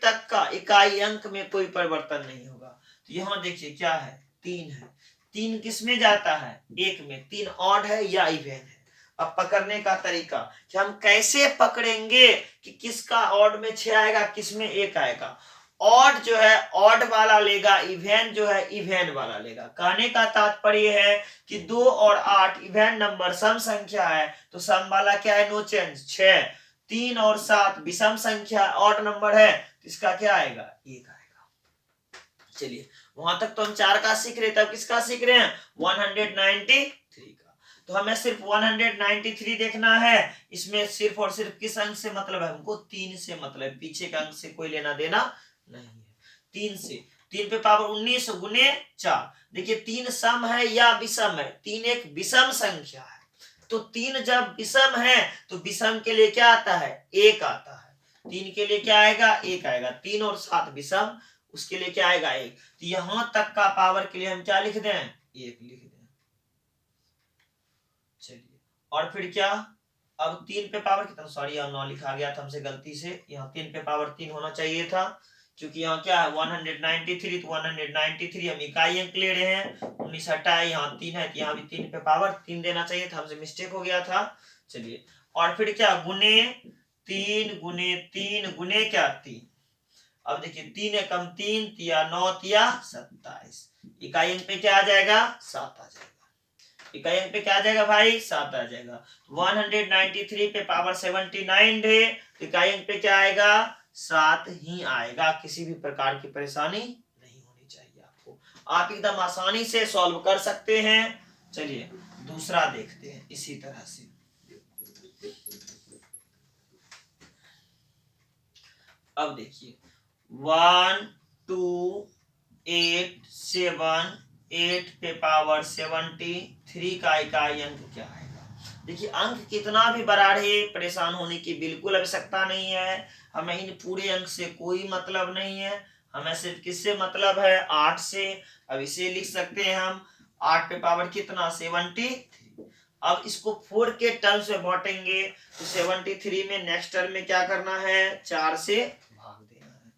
तक का इकाई अंक में कोई परिवर्तन नहीं होगा। तो यहाँ देखिए क्या है? 3 है। 3 किस में जाता है? 1 में। 3 ऑड है या इवन है? अब पकड़ने का तरीका कि हम कैसे पकड़ेंगे कि किसका ऑड में 6 आएगा, किस में 1 आएगा। ऑड जो है ऑड वाला लेगा, इवन जो है इवन वाला लेगा। कहने का तात्पर्य है कि 2 और 8 इवन नंबर सम संख्या है, तो सम वाला क्या है? No change 6। 3 और 7 विषम संख्या ऑड नंबर है, तो इसका क्या आएगा? 1 आएगा। चलिए वहां तक तो हम 4 का सीख रहे, तब किसका सीख रहे हैं? 193 का। तो हमें सिर्फ 193 देखना है। इसमें सिर्फ और सिर्फ किस अंक से मतलब है? हमको 3 से मतलब है, पीछे के अंक से कोई लेना देना नहीं है। 3 से 3 पे पावर 19 गुने 4। देखिए 3 सम है या विषम है? 3 एक विषम संख्या है, तो 3 जब विषम है तो विषम के लिए क्या आता है? 1 आता है। 3 के लिए क्या आएगा? 1 आएगा। 3 और 7 विषम, उसके लिए क्या आएगा? 1। तो यहां तक का पावर के लिए हम क्या लिख दें? 1 लिख दें। चलिए और फिर क्या? अब 3 पे पावर कितना, सॉरी यहाँ 9 लिखा गया था हमसे गलती से। यहाँ 3 पे पावर 3 होना चाहिए था, क्योंकि यहाँ क्या है 193, तो 193 हम इकाई अंक ले रहे हैं। 19 हटाए, यहाँ 3 है, तो यहाँ भी 3 पे पावर 3 देना चाहिए था, हमसे मिस्टेक हो गया था। चलिए और फिर क्या? गुने 3 गुने 3 गुने क्या 3। अब देखिए 3 एकम 3 तिया 9 तिया 27, इकाई अंक पे क्या आ जाएगा? 7 आ जाएगा। इकाई अंक पे क्या आ जाएगा भाई? 7 आ जाएगा। 193 पे पावर 79 है, तो इकाई अंक पे क्या आएगा? 7 ही आएगा। किसी भी प्रकार की परेशानी नहीं होनी चाहिए आपको, आप एकदम आसानी से सॉल्व कर सकते हैं। चलिए दूसरा देखते हैं इसी तरह से। अब देखिए 1 2 8 7 8 पे पावर 73 का इकाई अंक क्या आएगा? देखिए अंक कितना भी बड़ा रहे, परेशान होने की बिल्कुल आवश्यकता नहीं है। हमें इन पूरे अंक से कोई मतलब नहीं है, हमें सिर्फ किससे मतलब है? 8 से। अब इसे लिख सकते हैं हम 8 पे पावर कितना? 73। अब इसको 4 के टर्म्स में बांटेंगे, तो 73 में नेक्स्ट टर्म में क्या करना है? 4 से भाग देना है।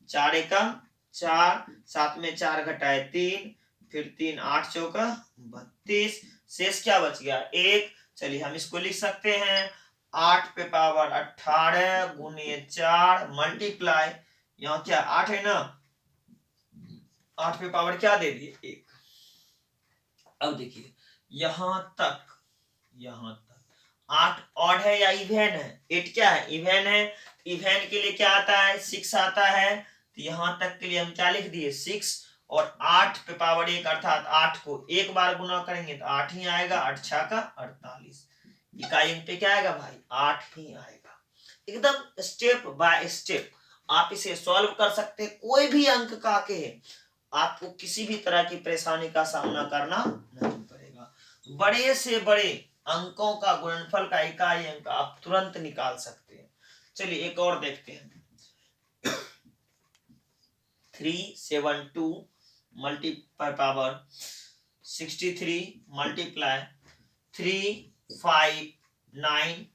4 एकम 4, साथ में 4 घटाए 3, फिर 3 8 चौका 32, शेष क्या बच गया? 1। चलिए हम इसको लिख सकते हैं 8 पे पावर 18 गुने 4 मल्टीप्लाई, यहाँ क्या 8 है ना, 8 पे पावर क्या दे दिए? 1। अब देखिए यहां तक 8 ऑड है या इवन है? 8 क्या है? इवन है। इवन के लिए क्या आता है? 6 आता है। तो यहां तक के लिए हम क्या लिख दिए? 6। और 8 पे पावर 1 अर्थात 8 को एक बार गुना करेंगे तो 8 ही आएगा। 8 6 का 48, इकाई अंक पे क्या आएगा भाई? 8 ही आएगा। एकदम स्टेप बाय स्टेप आप इसे सॉल्व कर सकते हैं। कोई भी अंक का के आपको किसी भी तरह की परेशानी का सामना करना नहीं पड़ेगा। बड़े से बड़े अंकों का गुणनफल का इकाई अंक आप तुरंत निकाल सकते हैं। चलिए एक और देखते हैं। 372 मल्टीप्लाई पावर 63 मल्टीप्लाई 359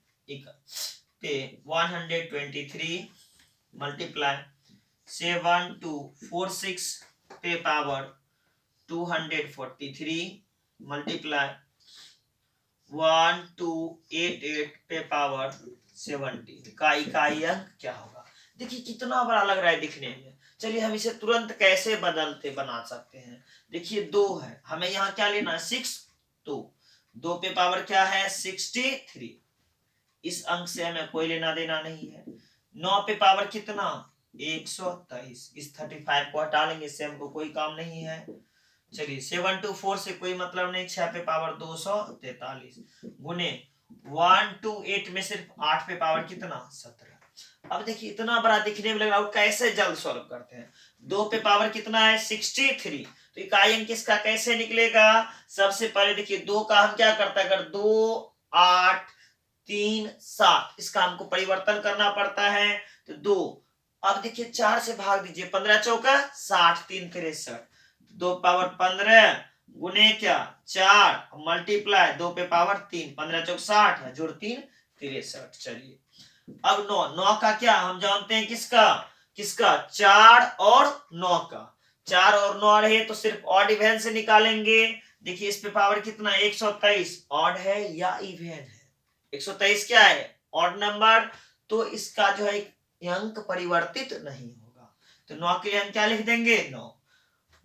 पे 123 मल्टीप्लाई 7246 पे पावर 243 मल्टीप्लाई 1288 पे पावर 70 का इकाई अंक क्या होगा। देखिए कितना बड़ा लग रहा है दिखने में। चलिए हम इसे तुरंत कैसे बदलते बना सकते हैं। देखिए 2 है, हमें यहाँ क्या लेना है 6, तो 2 पे पावर क्या है 63। इस अंक से हमें कोई लेना देना नहीं है। 9 पे पावर कितना 123। इस 35 को हटा लेंगे, इससे हमको कोई काम नहीं है। चलिए 724 से कोई मतलब नहीं, 6 पे पावर 243 गुने 128 में सिर्फ 8 पे पावर कितना 17। अब देखिए इतना बड़ा दिखने में लग रहा है, कैसे जल्द सॉल्व करते हैं। 2 पे पावर कितना है 63, तो इकाई अंक किसका कैसे निकलेगा। सबसे पहले देखिए 2 का हम क्या करते हैं, अगर 2 8 3 7 इसका हमको परिवर्तन करना पड़ता है, तो 2। अब देखिए 4 से भाग दीजिए, 15 चौका 60, 3 63, 2 पावर 15 गुने क्या 4 मल्टीप्लाई 2 पे पावर 3, 15 चौक 60 जोड़ 3 63। चलिए अब 9 का क्या हम जानते हैं, किसका किसका 4 और 9 का। 4 और 9 रहे तो सिर्फ ऑड इवन से निकालेंगे। देखिए इस पे पावर कितना 123, ऑड है या इवन है। 123 क्या है ऑड नंबर, तो इसका जो है अंक परिवर्तित नहीं होगा। तो 9 के लिए हम क्या लिख देंगे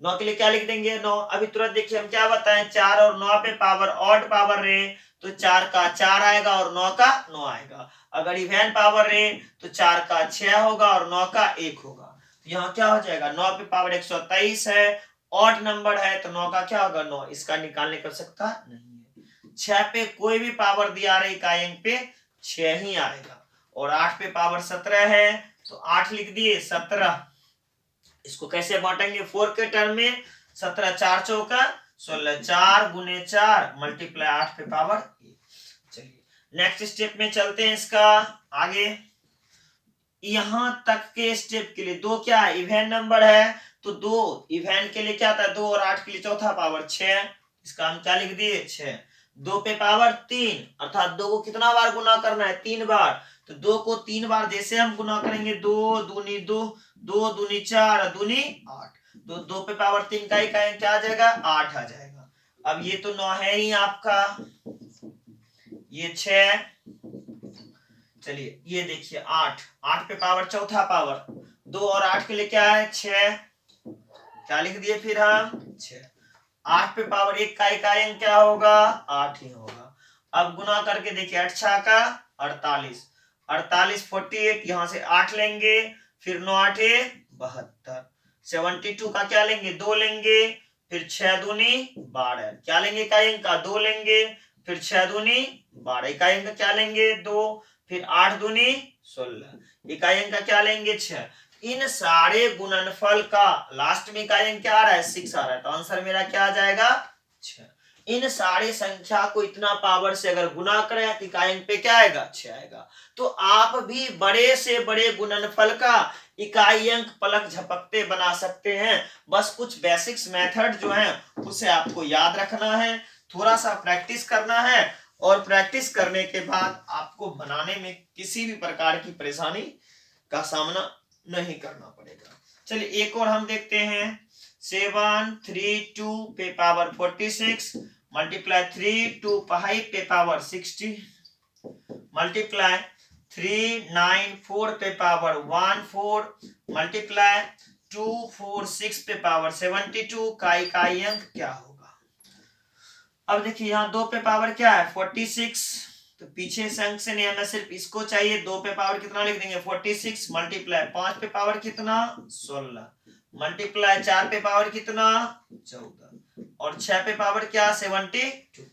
9 के लिए क्या लिख देंगे 9। अभी तुरंत देखिए हम क्या बताएं, 4 और 9 पे पावर ऑड पावर रहे तो 4 का 4 आएगा और 9 का 9 आएगा। अगर इवन पावर रहे तो 4 का 6 होगा और 9 का 1 होगा। तो यहाँ क्या हो जाएगा 9 पे पावर 123 है, ऑड नंबर है, तो 9 का क्या होगा 9, इसका निकालने कर सकता नहीं है। 6 पे कोई भी पावर दिया रहे इकाई अंक पे 6 ही आएगा, और 8 पे पावर 17 है तो 8 लिख दिए 17। इसको कैसे बांटेंगे 4 के टर्म में, 17 4 चौका 16, 4 गुने 4 मल्टीप्लाई 8 पे पावर 1। चलिए नेक्स्ट स्टेप में चलते हैं इसका आगे। यहां तक के स्टेप के लिए 2 क्या है इवन नंबर है, तो 2 इवन के लिए क्या था 2 और 8 के लिए चौथा पावर 6, इसका हम क्या लिख दिए 6। 2 पे पावर 3 अर्थात 2 को कितना बार गुना करना है 3 बार, तो 2 को 3 बार जैसे हम गुना करेंगे 2 दूनी 2, 2 दूनी 4 दूनी 8, तो 2 पे पावर 3 का इकाई क्या आ जाएगा 8 आ जाएगा। अब ये तो 9 है ही आपका, ये 6, चलिए ये देखिए 8 पे पावर चौथा पावर 2 और 8 के लिए क्या है 6, क्या लिख दिए फिर हम 6। 8 पे पावर 1 का इकाई अंक क्या होगा 8 ही होगा। अब गुना करके देखिए 8 6 का 48, 48 48 यहां से 8 लेंगे, फिर 9 8 72, 72 का क्या लेंगे 2 लेंगे, फिर 6 दूनी 12, क्या लेंगे इकाई अंक का 2 लेंगे, फिर 6 दूनी 12 इकाई अंक क्या लेंगे 2, फिर 8 दूनी 16 इकाई अंक का क्या लेंगे 6। इन सारे गुणनफल का लास्ट में इकाई अंक क्या आ रहा है 6 आ रहा है, तो आंसर मेरा क्या आ जाएगा 6। इन सारे संख्या को इतना पावर से अगर गुना करें तो इकाई अंक पे क्या आएगा 6 आएगा। तो आप भी बड़े से बड़े गुणनफल का इकाई अंक पलक झपकते बना सकते हैं। बस कुछ बेसिक्स मेथड जो है उसे आपको याद रखना है, थोड़ा सा प्रैक्टिस करना है, और प्रैक्टिस करने के बाद आपको बनाने में किसी भी प्रकार की परेशानी का सामना नहीं करना पड़ेगा। चलिए एक और हम देखते हैं 732 पे पावर 46 मल्टीप्लाई 325 पे पावर 60 मल्टीप्लाई 394 पे पावर 14 मल्टीप्लाई 246 पे पावर 72 का इकाई अंक क्या होगा। अब देखिए यहाँ 2 पे पावर क्या है 46, तो पीछे से अंक से नहीं हमें सिर्फ इसको चाहिए। 2 पे पावर कितना लिख देंगे 46 मल्टीप्लाई 5 पे पावर कितना 16 मल्टीप्लाई 4 पे पावर कितना 14 और 6 पे पावर क्या 72।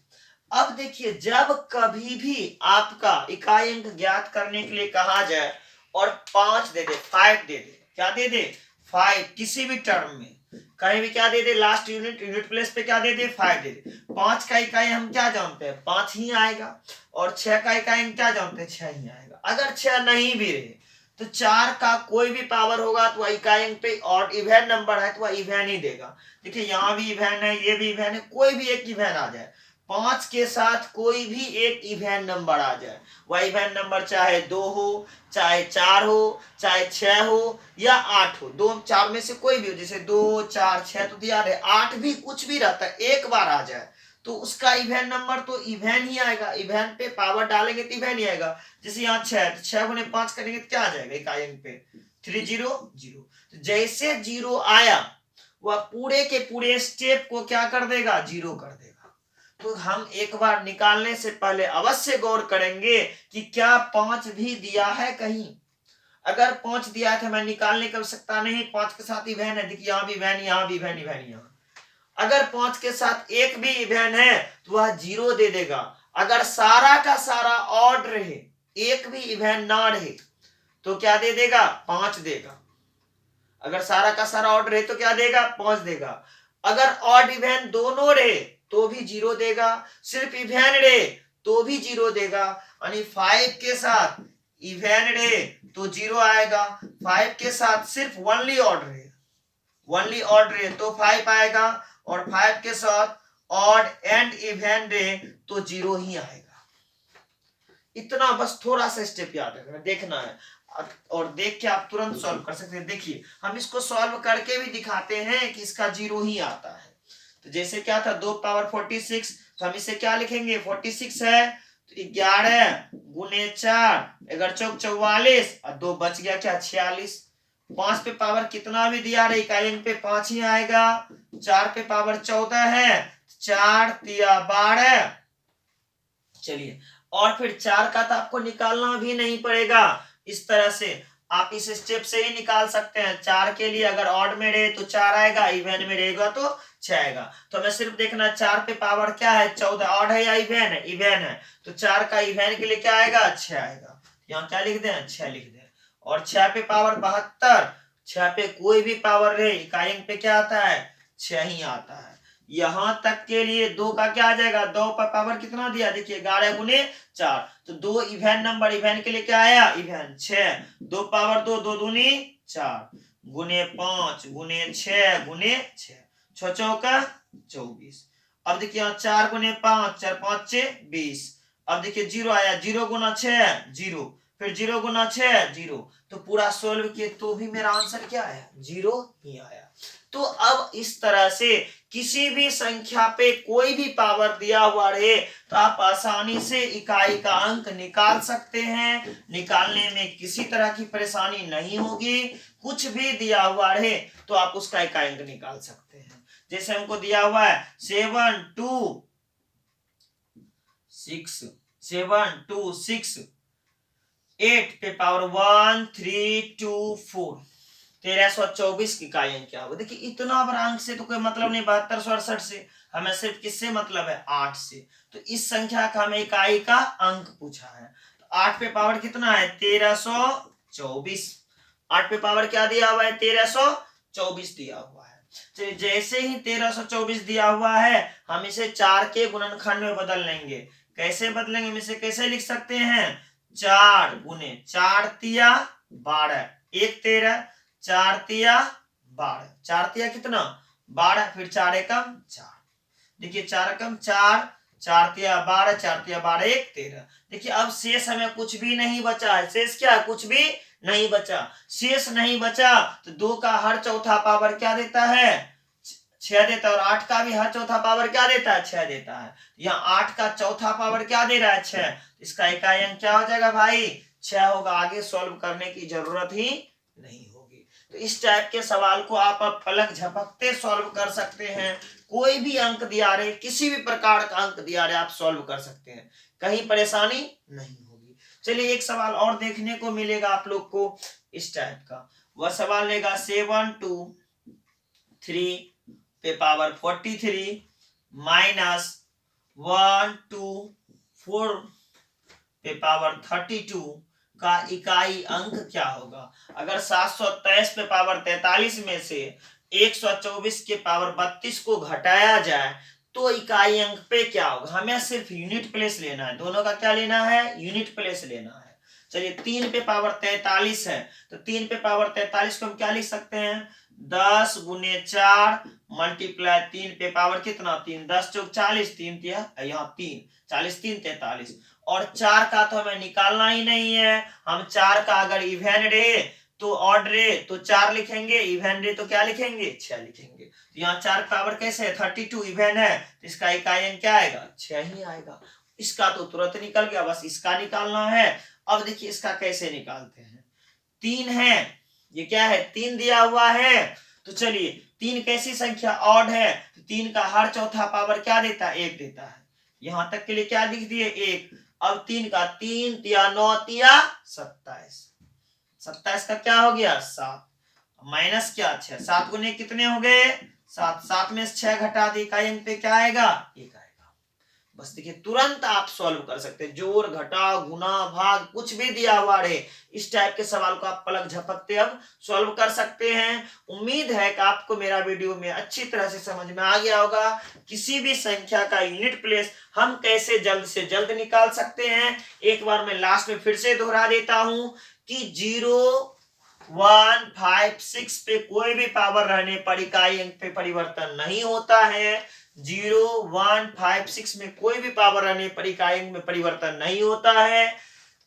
अब देखिए जब कभी भी आपका इकाई अंक ज्ञात करने के लिए कहा जाए और 5 दे दे 5 दे दे, क्या दे दे 5, किसी भी टर्म में कहीं भी क्या दे दे लास्ट यूनिट प्लेस पे क्या दे दे 5 दे दे, 5 का इकाई हम क्या जानते हैं 5 ही आएगा, और 6 का इकाई हम क्या जानते हैं 6 ही आएगा। अगर 6 नहीं भी रहे तो 4 का कोई भी पावर होगा तो वह इकाई अंक पे, और इवन नंबर है तो वह इवन ही देगा। देखिए यहाँ भी इवन है, ये भी इवन है, कोई भी एक इवन आ जाए 5 के साथ कोई भी एक इवेन नंबर आ जाए, वह इवेन नंबर चाहे 2 हो, चाहे 4 हो, चाहे 6 हो या 8 हो, 2 4 में से कोई भी हो, जैसे 2 4 6 तो दिया है, 8 भी कुछ भी रहता है, एक बार आ जाए तो उसका इवेन नंबर तो इवेन ही आएगा, इवेन पे पावर डालेंगे तो इवेन ही आएगा। जैसे यहाँ 6, 6 गुने 5 करेंगे तो क्या आ जाएगा इकाई अंक पे 3 0 0। तो जैसे 0 आया वह पूरे के पूरे स्टेप को क्या कर देगा, 0 कर देगा। तो हम एक बार निकालने से पहले अवश्य गौर करेंगे कि क्या 5 भी दिया है कहीं। अगर 5 दिया है तो मैं निकालने की आवश्यकता नहीं, 5 के साथ इवेन है, देखिए यहाँ भी इवेन, यहाँ भी इवेन, इवेन यहाँ। अगर 5 के साथ एक भी इवेन है तो वह 0 दे देगा। अगर सारा का सारा ऑड रहे, एक भी इवेन ना रहे तो क्या दे देगा, 5 देगा। अगर सारा का सारा ऑड रहे तो क्या देगा, 5 देगा। अगर ऑड इवेन दोनों रहे तो भी 0 देगा, सिर्फ इवेन रहे तो भी 0 देगा। यानी 5 के साथ इवेन रहे तो 0 आएगा, 5 के साथ सिर्फ ओनली ऑड रहे, ओनली ऑड रहे तो 5 आएगा, और 5 के साथ ऑड एंड इवेन रहे तो 0 ही आएगा। इतना बस थोड़ा सा स्टेप याद रखना, देखना है, और देख के आप तुरंत सॉल्व कर सकते हैं। देखिए हम इसको सॉल्व करके भी दिखाते हैं कि इसका 0 ही आता है। तो जैसे क्या था 2 पावर 46, तो हम इसे क्या लिखेंगे, 46 है तो 11 गुने 4 11 चौक 44 और 2 बच गया क्या, 46। 5 पे पावर कितना भी दिया रहे इकाई अंक पे 5 ही आएगा। 4 पे पावर 14 है, 4 तिया 12। चलिए, और फिर 4 का तो आपको निकालना भी नहीं पड़ेगा, इस तरह से आप इस स्टेप से ही निकाल सकते हैं। 4 के लिए अगर ऑड में रहे तो 4 आएगा, इवेन में रहेगा तो 6 आएगा। तो हमें सिर्फ देखना 4 पे पावर क्या है, 14, ऑड है या इवेन है, इवेन है, तो 4 का इवेन के लिए क्या आएगा, 6 आएगा। यहाँ क्या लिख दें, 6 लिख दें। और 6 पे पावर 72, 6 पे कोई भी पावर रहे इकाई अंक पे क्या आता है, 6 ही आता है। यहां तक के लिए 2 का क्या आ जाएगा, 2 पर पावर कितना दिया, देखिए 11 गुने 4, तो 2 इवेन नंबर, इवेन के लिए क्या आया, इवेन 6, 2 पावर 2, 2 दूनी 4 गुने 5 गुने 6 गुने 6, 6 चौका 24। अब देखिए यहाँ 4 गुने 5, 4 5 6 20। अब देखिए 0 आया, 0 गुना 6 0, फिर 0 गुना 6 0, तो पूरा सोल्व किए तो भी मेरा आंसर क्या आया, 0 ही आया। तो अब इस तरह से किसी भी संख्या पे कोई भी पावर दिया हुआ रहे तो आप आसानी से इकाई का अंक निकाल सकते हैं, निकालने में किसी तरह की परेशानी नहीं होगी। कुछ भी दिया हुआ रहे तो आप उसका इकाई अंक निकाल सकते हैं। जैसे हमको दिया हुआ है 7 2 6, 7 2 6, 8 पे पावर 1 3 2 4, 1324 की इकाई अंक क्या होगा। देखिए इतना बड़ा अंक से तो कोई मतलब नहीं, 7268 से, हमें सिर्फ किससे मतलब है, 8 से। तो इस संख्या का हमें इकाई का अंक पूछा है, तो 8 पे पावर कितना है, 1324। 8 पे पावर क्या दिया हुआ है, 1324 दिया हुआ है। तो जैसे ही 1324 दिया हुआ है हम इसे 4 के गुणनखंड में बदल लेंगे। कैसे बदलेंगे, हम इसे कैसे लिख सकते हैं, 4 गुने 4 तिया 12, 1 13, 4 तिया 12, 4 तिया कितना 12, फिर 4 एकम 4, देखिए 4 एकम 4, 4 तिया 12, 4 तिया 12 1 13। देखिए अब शेष हमें कुछ भी नहीं बचा है, शेष क्या, कुछ भी नहीं बचा। शेष नहीं बचा तो 2 का हर चौथा पावर क्या देता है, 6 देता है, और 8 का भी हर चौथा पावर क्या देता है, 6 देता है। यहाँ 8 का चौथा पावर क्या दे रहा है, 6, इसका इकाई अंक क्या हो जाएगा भाई, 6 होगा। आगे सॉल्व करने की जरूरत ही नहीं होगी। तो इस टाइप के सवाल को आप पलक झपकते सॉल्व कर सकते हैं। कोई भी अंक दिया रहे, किसी भी प्रकार का अंक दिया रहे, आप सॉल्व कर सकते हैं, कहीं परेशानी नहीं होगी। चलिए एक सवाल और देखने को मिलेगा आप लोग को इस टाइप का। वह सवाल लेगा 7 2 3 पे पावर 43 माइनस 1 2 4 पे पावर 32 का इकाई अंक क्या होगा। अगर 723 पे पावर 43 में से 124 के पावर 32 को घटाया जाए तो इकाई अंक पे क्या होगा। हमें सिर्फ यूनिट प्लेस लेना है, दोनों का क्या लेना है, यूनिट प्लेस लेना है। चलिए 3 पे पावर 43 है तो 3 पे पावर 43 को हम क्या लिख सकते हैं, 10 गुने 4 मल्टीप्लाई 3 पे पावर कितना 3, 10 चौक 40, 3 तिया यहाँ 3, 40 3 43, और 4 का तो हमें निकालना ही नहीं है। हम 4 का अगर इवन रे तो ऑड रे तो 4 लिखेंगे, इवन रे तो क्या लिखेंगे 6 लिखेंगे। तो यहाँ 4 पावर कैसे है 32 इवन है, तो इसका इकाई अंक क्या आएगा 6 ही आएगा। इसका तो तुरंत निकल गया, बस इसका निकालना है। अब देखिए इसका कैसे निकालते हैं। 3 है, ये क्या है 3 दिया हुआ है, तो चलिए 3 कैसी संख्या ऑड है, तो 3 का हर चौथा पावर क्या देता है 1 देता है। यहां तक के लिए क्या लिख दिए 1। अब 3 का 3 तिया 9 तिया 27, 27 का क्या हो गया 7, माइनस क्या 6, 7 गुने कितने हो गए 7, 7 में से 6 घटा दी, इकाई अंक पे क्या आएगा 1 आएगा। बस देखिए तुरंत आप सॉल्व कर सकते हैं, जोड़ घटा गुना भाग कुछ भी दिया हुआ रहे, इस टाइप के सवाल को आप पलक झपकते अब सॉल्व कर सकते हैं। उम्मीद है कि आपको मेरा वीडियो में अच्छी तरह से समझ में आ गया होगा। किसी भी संख्या का यूनिट प्लेस हम कैसे जल्द से जल्द निकाल सकते हैं। एक बार मैं लास्ट में फिर से दोहरा देता हूं कि 0 1 5 6 पे कोई भी पावर रहने पर इकाई अंक पे परिवर्तन नहीं होता है। 0 1 5 6 में कोई भी पावर रहने पर इकाई अंक में परिवर्तन नहीं होता है।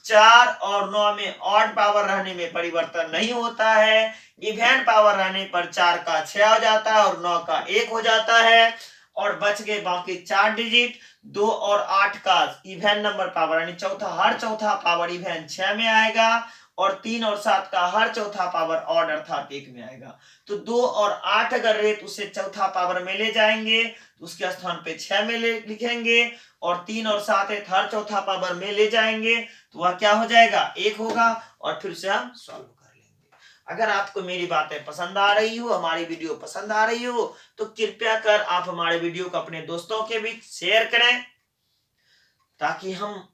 4 और 9 में ऑड पावर रहने में परिवर्तन नहीं होता है। इवन पावर रहने पर 4 का 6 हो जाता है और 9 का 1 हो जाता है, और बच गए बाकी 4 डिजिट। 2 और 8 का इवन नंबर पावर यानी चौथा हर चौथा पावर इवन 6 में आएगा, और 3 और 7 का हर चौथा पावर ऑड अर्थात 1 में आएगा। तो 2 और 8 अगर रहे तो उसे चौथा पावर में ले जाएंगे, तो उसके स्थान पे 6 में लिखेंगे, और 3 और 7 है हर चौथा पावर में ले जाएंगे, तो वह क्या हो जाएगा 1 होगा, और फिर से हम सॉल्व कर लेंगे। अगर आपको मेरी बातें पसंद आ रही हो, हमारी वीडियो पसंद आ रही हो, तो कृपया कर आप हमारे वीडियो को अपने दोस्तों के बीच शेयर करें, ताकि हम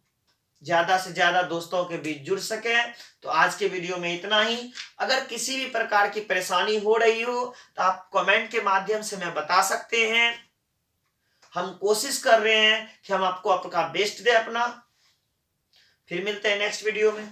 ज्यादा से ज्यादा दोस्तों के बीच जुड़ सके। तो आज के वीडियो में इतना ही। अगर किसी भी प्रकार की परेशानी हो रही हो तो आप कमेंट के माध्यम से हमें बता सकते हैं। हम कोशिश कर रहे हैं कि हम आपको आपका बेस्ट दे अपना। फिर मिलते हैं नेक्स्ट वीडियो में।